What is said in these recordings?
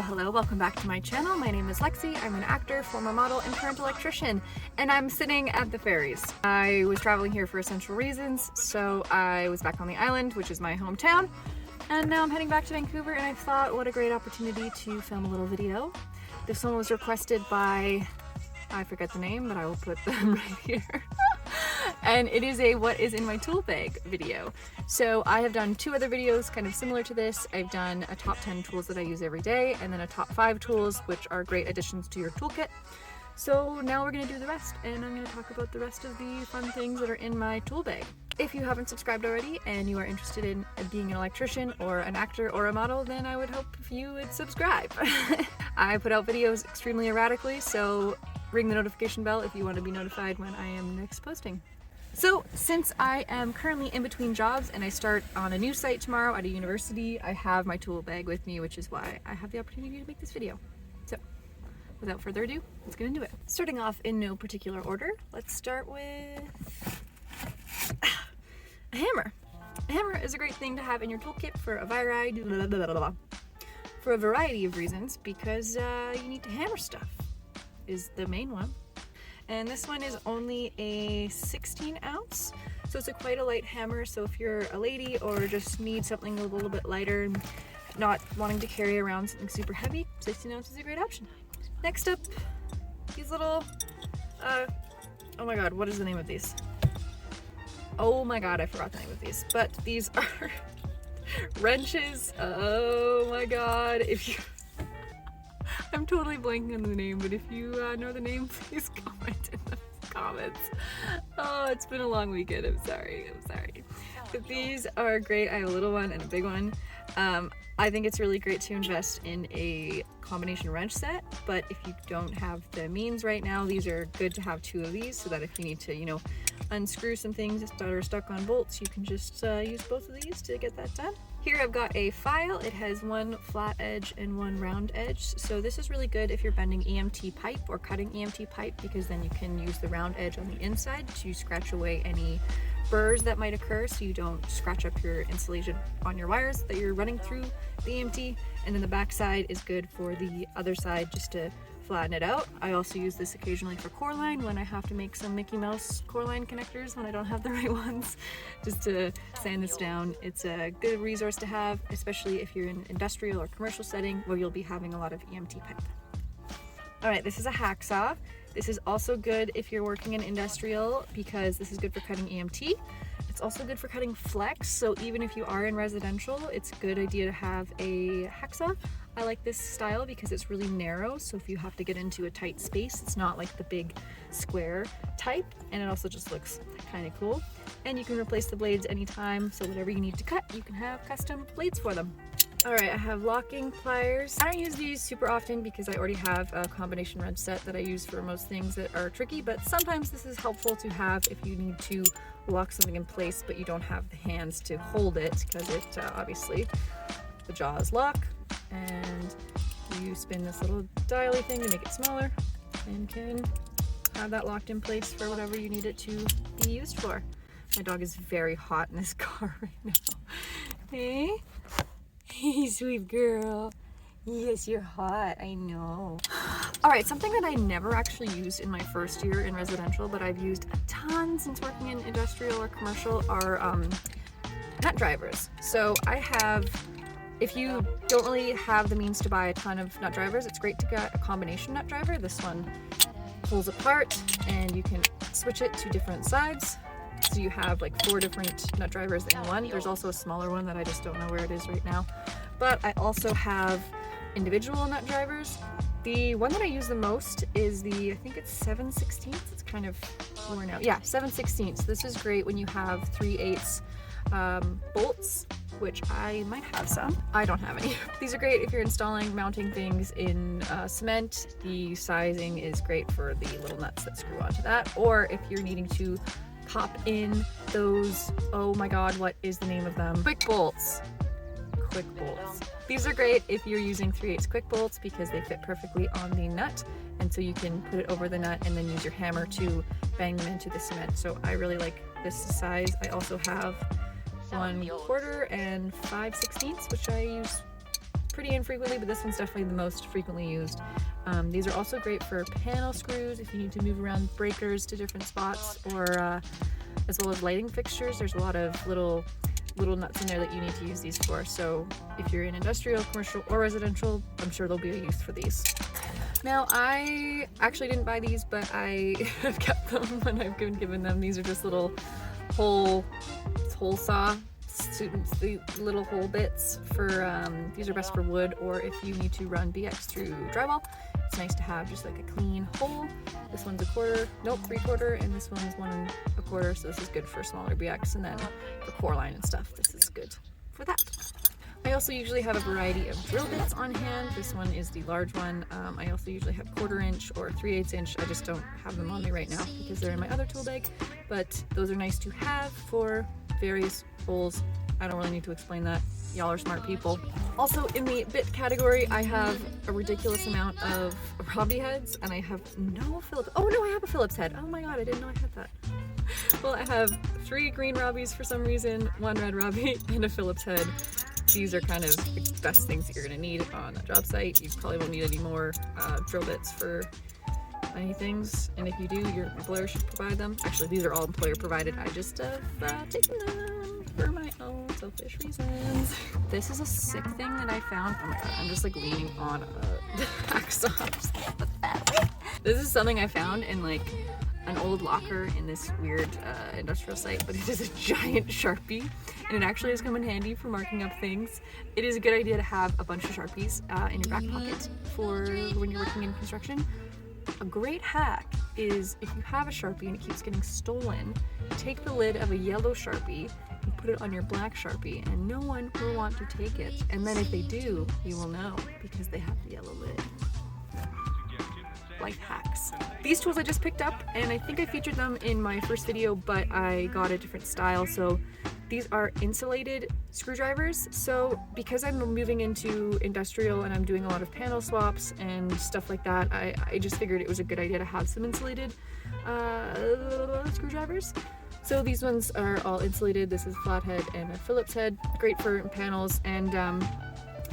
Hello, welcome back to my channel. My name is Lexi. I'm an actor, former model, and current electrician, and I'm sitting at the ferries. I was traveling here for essential reasons, so I was back on the island, which is my hometown, and now I'm heading back to Vancouver, and I thought what a great opportunity to film a little video. This one was requested by, I forget the name, but I will put them right here. And it is a what is in my tool bag video. So I have done two other videos kind of similar to this. I've done a top 10 tools that I use every day, and then a top 5 tools, which are great additions to your toolkit. So now we're gonna do the rest, and I'm gonna talk about the rest of the fun things that are in my tool bag. If you haven't subscribed already and you are interested in being an electrician or an actor or a model, then I would hope if you would subscribe. I put out videos extremely erratically, so ring the notification bell if you want to be notified when I am next posting. So since I am currently in between jobs and I start on a new site tomorrow at a university, I have my tool bag with me, which is why I have the opportunity to make this video. So without further ado, let's get into it. Starting off in no particular order, let's start with a hammer. A hammer is a great thing to have in your toolkit for a variety of reasons, because you need to hammer stuff is the main one. And this one is only a 16 ounce, so it's quite a light hammer. So if you're a lady or just need something a little bit lighter and not wanting to carry around something super heavy, 16 ounce is a great option. Next up, these little, oh my god, what is the name of these? Oh my god, I forgot the name of these, but these are wrenches. Oh my god, if you I'm totally blanking on the name, but if you know the name, please comment in the comments. Oh, it's been a long weekend. I'm sorry. But these are great. I have a little one and a big one. I think it's really great to invest in a combination wrench set, but if you don't have the means right now, these are good to have 2 of these so that if you need to, you know, unscrew some things that are stuck on bolts, you can just use both of these to get that done. Here I've got a file. It has one flat edge and one round edge. So this is really good if you're bending EMT pipe or cutting EMT pipe, because then you can use the round edge on the inside to scratch away any burrs that might occur, so you don't scratch up your insulation on your wires that you're running through the EMT. And then the back side is good for the other side, just to flatten it out. I also use this occasionally for core line when I have to make some Mickey Mouse core line connectors when I don't have the right ones, just to sand this down. It's a good resource to have, especially if you're in an industrial or commercial setting where you'll be having a lot of EMT pipe. All right, this is a hacksaw. This is also good if you're working in industrial, because this is good for cutting EMT. It's also good for cutting flex, so even if you are in residential, it's a good idea to have a hacksaw. I like this style because it's really narrow, so if you have to get into a tight space, it's not like the big square type, and it also just looks kind of cool. And you can replace the blades anytime, so whatever you need to cut, you can have custom blades for them. All right, I have locking pliers. I don't use these super often because I already have a combination wrench set that I use for most things that are tricky, but sometimes this is helpful to have if you need to lock something in place but you don't have the hands to hold it, because it obviously the jaws lock, and you spin this little dialy thing to make it smaller and can have that locked in place for whatever you need it to be used for. My dog is very hot in this car right now. Hey? Hey, sweet girl. Yes, you're hot, I know. All right, something that I never actually used in my first year in residential, but I've used a ton since working in industrial or commercial, are nut drivers. So I have, if you don't really have the means to buy a ton of nut drivers, it's great to get a combination nut driver. This one pulls apart and you can switch it to different sides. So you have like 4 different nut drivers in one. There's also a smaller one that I just don't know where it is right now. But I also have individual nut drivers. The one that I use the most is the, I think it's 7/16. It's kind of worn out. Yeah, 7/16. This is great when you have 3/8 bolts, which I might have some. I don't have any. These are great if you're installing, mounting things in cement. The sizing is great for the little nuts that screw onto that. Or if you're needing to pop in those, oh my god, what is the name of them? Quick bolts. These are great if you're using 3/8 quick bolts because they fit perfectly on the nut, and so you can put it over the nut and then use your hammer to bang them into the cement. So I really like this size. I also have 1/4 and 5/16, which I use pretty infrequently, but this one's definitely the most frequently used. These are also great for panel screws if you need to move around breakers to different spots, or as well as lighting fixtures. There's a lot of little nuts in there that you need to use these for. So if you're in industrial, commercial, or residential, I'm sure there'll be a use for these. Now, I actually didn't buy these, but I have kept them when I've been given them. These are just little hole saw, the little hole bits for, these are best for wood, or if you need to run BX through drywall. It's nice to have just like a clean hole. This one's 1/4, nope, 3/4, and this one's 1/4, so this is good for smaller BX, and then for core line and stuff, this is good for that. I also usually have a variety of drill bits on hand. This one is the large one. I also usually have 1/4 inch or 3/8 inch. I just don't have them on me right now because they're in my other tool bag, but those are nice to have for various holes. I don't really need to explain that. Y'all are smart people. Also in the bit category, I have a ridiculous amount of Robbie heads, and I have no Phillips. Oh no, I have a Phillips head. Oh my god, I didn't know I had that. Well, I have 3 green Robbies for some reason, 1 red Robbie, and a Phillips head. These are kind of the best things that you're gonna need on a job site. You probably won't need any more drill bits for many things, and if you do, your employer should provide them. Actually, these are all employer provided. I just have taken them for my own selfish reasons. This is a sick thing that I found. Oh my god, I'm just like leaning on a hacksaw. This is something I found in like an old locker in this weird industrial site, but it is a giant Sharpie, and it actually has come in handy for marking up things. It is a good idea to have a bunch of Sharpies in your back pocket for when you're working in construction. A great hack is if you have a Sharpie and it keeps getting stolen, take the lid of a yellow Sharpie and put it on your black Sharpie, and no one will want to take it. And then if they do, you will know because they have the yellow lid. Life hacks. These tools I just picked up, and I think I featured them in my first video, but I got a different style. So these are insulated screwdrivers. So because I'm moving into industrial and I'm doing a lot of panel swaps and stuff like that, I just figured it was a good idea to have some insulated screwdrivers. So these ones are all insulated. This is a flathead and a Phillips head, great for panels. And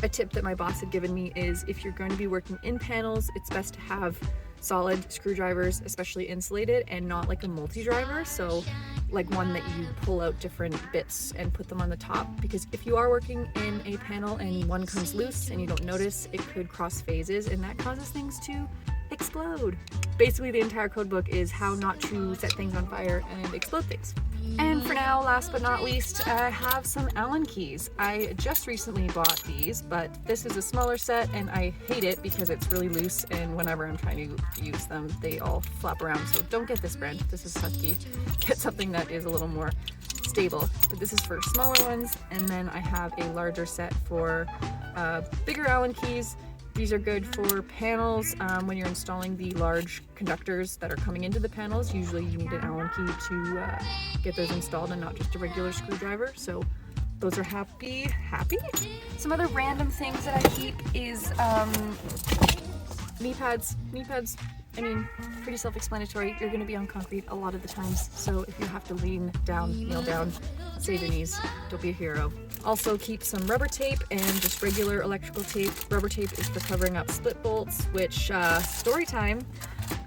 a tip that my boss had given me is if you're going to be working in panels, it's best to have solid screwdrivers, especially insulated, and not like a multi-driver. So like one that you pull out different bits and put them on the top, because if you are working in a panel and one comes loose and you don't notice, it could cross phases, and that causes things to explode. Basically, the entire code book is how not to set things on fire and explode things. And for now, last but not least, I have some Allen keys. I just recently bought these, but this is a smaller set, and I hate it because it's really loose, and whenever I'm trying to use them, they all flop around. So don't get this brand. This is Husky. Get something that is a little more stable. But this is for smaller ones, and then I have a larger set for bigger Allen keys. These are good for panels when you're installing the large conductors that are coming into the panels. Usually you need an Allen key to get those installed and not just a regular screwdriver. So those are happy. Some other random things that I keep is knee pads. I mean, pretty self-explanatory. You're going to be on concrete a lot of the times, so if you have to lean down, kneel down, save your knees. Don't be a hero. Also keep some rubber tape and just regular electrical tape. Rubber tape is for covering up split bolts, which, story time,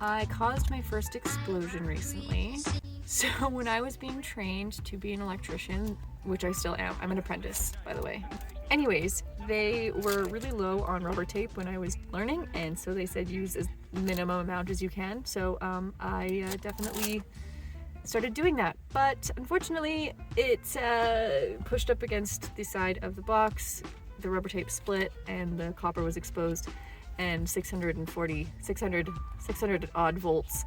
I caused my first explosion recently. So when I was being trained to be an electrician, which I still am, I'm an apprentice, by the way. Anyways, they were really low on rubber tape when I was learning, and so they said use as minimum amount as you can. So I definitely started doing that, but unfortunately it pushed up against the side of the box, the rubber tape split, and the copper was exposed, and 600 odd volts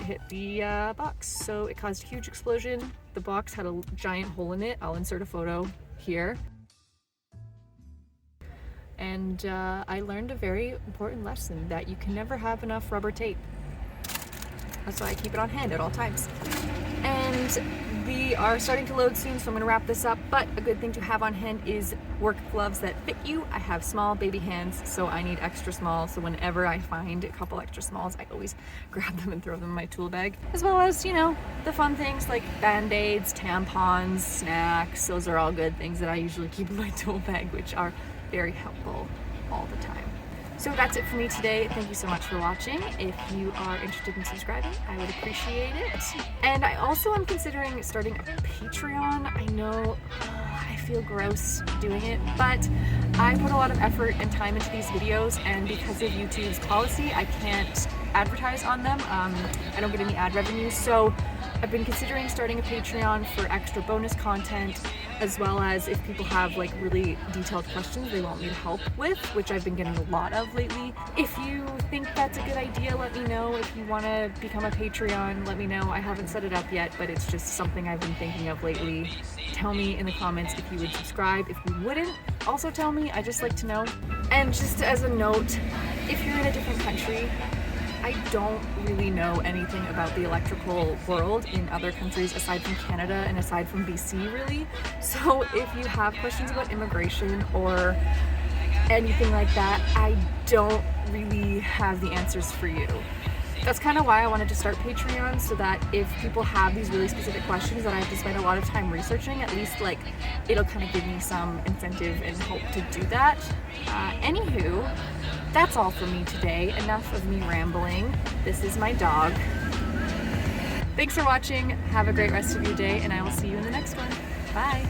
hit the box, so it caused a huge explosion. The box had a giant hole in it. I'll insert a photo here. And I learned a very important lesson, that you can never have enough rubber tape. That's why I keep it on hand at all times. And And we are starting to load soon, so I'm going to wrap this up. But a good thing to have on hand is work gloves that fit you. I have small baby hands, so I need extra small. So whenever I find a couple extra smalls, I always grab them and throw them in my tool bag. As well as, you know, the fun things like Band-Aids, tampons, snacks. Those are all good things that I usually keep in my tool bag, which are very helpful all the time. So that's it for me today. Thank you so much for watching. If you are interested in subscribing, I would appreciate it. And I also am considering starting a Patreon. I know I feel gross doing it, but I put a lot of effort and time into these videos, and because of YouTube's policy, I can't advertise on them. I don't get any ad revenue, so I've been considering starting a Patreon for extra bonus content, as well as if people have like really detailed questions they want me to help with, which I've been getting a lot of lately. If you think that's a good idea, let me know. If you want to become a Patreon, let me know. I haven't set it up yet, but it's just something I've been thinking of lately. Tell me in the comments if you would subscribe. If you wouldn't, also tell me. I just like to know. And just as a note, if you're in a different country, I don't really know anything about the electrical world in other countries aside from Canada and aside from BC, really. So if you have questions about immigration or anything like that, I don't really have the answers for you. That's kind of why I wanted to start Patreon, so that if people have these really specific questions that I have to spend a lot of time researching, at least like it'll kind of give me some incentive and hope to do that. Anywho, that's all for me today. Enough of me rambling. This is my dog. Thanks for watching. Have a great rest of your day, and I will see you in the next one. Bye.